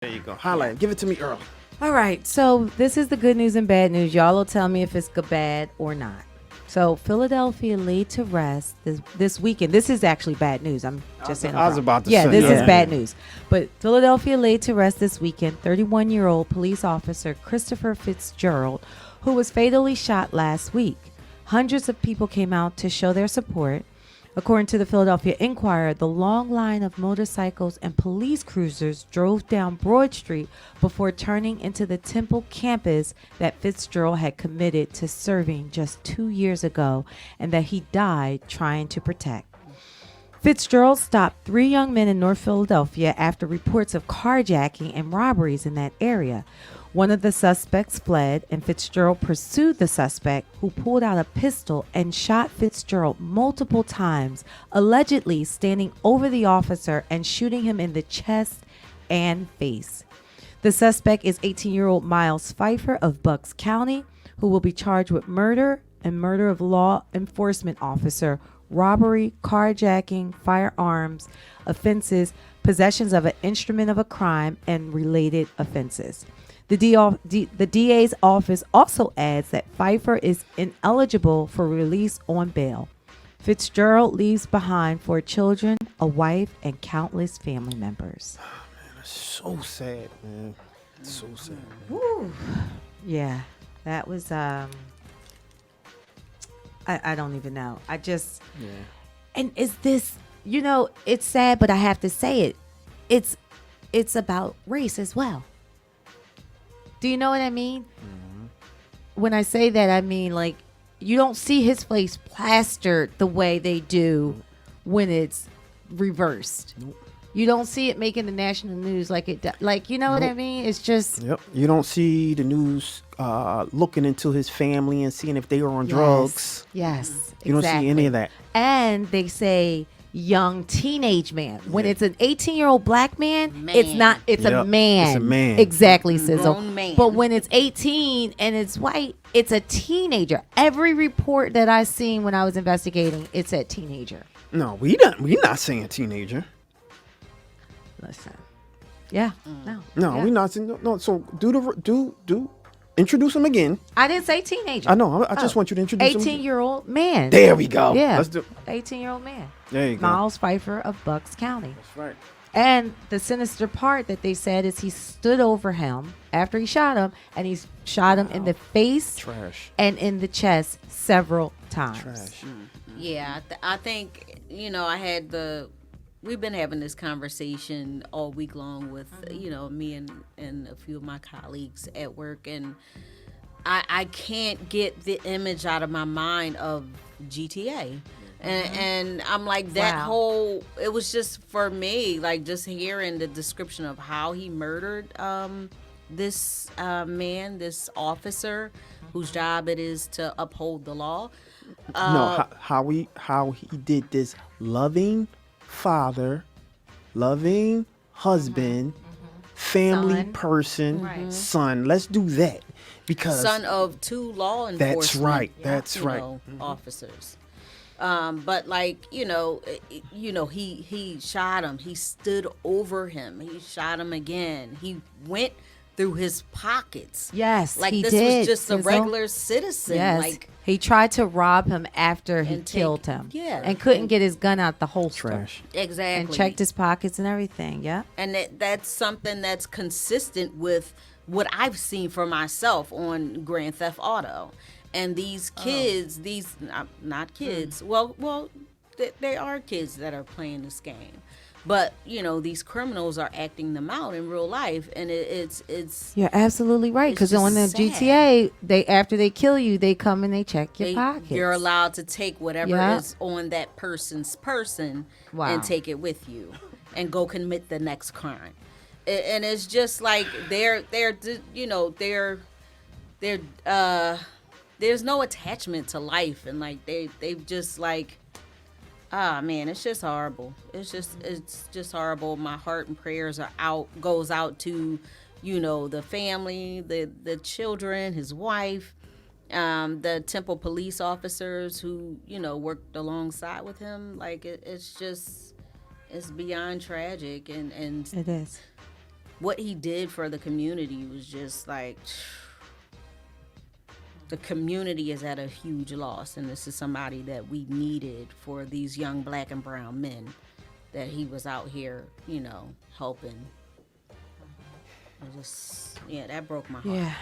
There you go. Highlight. Give it to me early. All right, so this is the good news and bad news. Y'all will tell me if it's bad or not. So Philadelphia laid to rest this weekend. This is actually bad news. I'm just saying. I was about to yeah, say. this Yeah. is bad news. But Philadelphia laid to rest this weekend 31-year-old police officer Christopher Fitzgerald, who was fatally shot last week. Hundreds of people came out to show their support. According to the Philadelphia Inquirer, the long line of motorcycles and police cruisers drove down Broad Street before turning into the Temple campus that Fitzgerald had committed to serving just 2 years ago and that he died trying to protect. Fitzgerald stopped 3 young men in North Philadelphia after reports of carjacking and robberies in that area. One of the suspects fled, and Fitzgerald pursued the suspect, who pulled out a pistol and shot Fitzgerald multiple times, allegedly standing over the officer and shooting him in the chest and face. The suspect is 18-year-old Miles Pfeffer of Bucks County, who will be charged with murder and murder of law enforcement officer, robbery, carjacking, firearms offenses, possessions of an instrument of a crime, and related offenses. The DA's office also adds that Pfeffer is ineligible for release on bail. Fitzgerald leaves behind 4 children, a wife, and countless family members. That's so sad, man. It's so sad. Woo. Yeah, that was I don't even know. And is this, it's sad, but I have to say it. It's about race as well. Do you know what I mean? Mm-hmm. When I say that, I mean, like, you don't see his face plastered the way they do when it's reversed. Nope. You don't see it making the national news like it does. Like, you know what I mean? It's just... Yep. You don't see the news looking into his family and seeing if they are on drugs. Yes, You don't see any of that. And they say... young teenage man. When it's an 18-year-old black man, it's not. It's a man. It's a man. Exactly, Sizzle. Grown man. But when it's 18 and it's white, it's a teenager. Every report that I seen when I was investigating, it said teenager. No, we not saying teenager. Listen, yeah, No, yeah. we not saying no. So do introduce him again. I didn't say teenager. I know. I just want you to introduce him. 18-year-old man. There we go. Yeah, Let's do. 18-year-old man. There you go. Miles Pfeffer of Bucks County. That's right. And the sinister part that they said is he stood over him after he shot him, and he shot him in the face Trash. and in the chest several times. Trash. Yeah, I think, we've been having this conversation all week long with, me and a few of my colleagues at work, and I can't get the image out of my mind of GTA. And I'm like, it was just for me, like just hearing the description of how he murdered this man, this officer whose job it is to uphold the law. No, how he did this. Loving father, loving husband, family Son. person, son. Let's do that because Son of 2 law enforcement. That's right. That's right. Officers. But he shot him. He stood over him. He shot him again. He went through his pockets. Yes, like he this did, was just a Sizzle. regular citizen. Yes, Like he tried to rob him after he killed him. Yeah. and couldn't get his gun out the holster. trash. exactly. And checked his pockets and everything. Yeah. And that's something that's consistent with what I've seen for myself on Grand Theft Auto. And these kids, these not kids. Well, they are kids that are playing this game. But these criminals are acting them out in real life, and it's. You're absolutely right. Because It's on the just sad. GTA, after they kill you, they come and they check your pockets. You're allowed to take whatever Yeah. is on that person's person Wow. and take it with you, and go commit the next crime. And it's just like there's no attachment to life, and like they've just like. Ah man, it's just horrible. It's just horrible. My heart and prayers goes out to, the family, the children, his wife, the Temple police officers who, worked alongside with him. Like it's beyond tragic, and It is. what he did for the community was just like, the community is at a huge loss, and this is somebody that we needed for these young black and brown men that he was out here, helping. It just, that broke my heart. Yeah,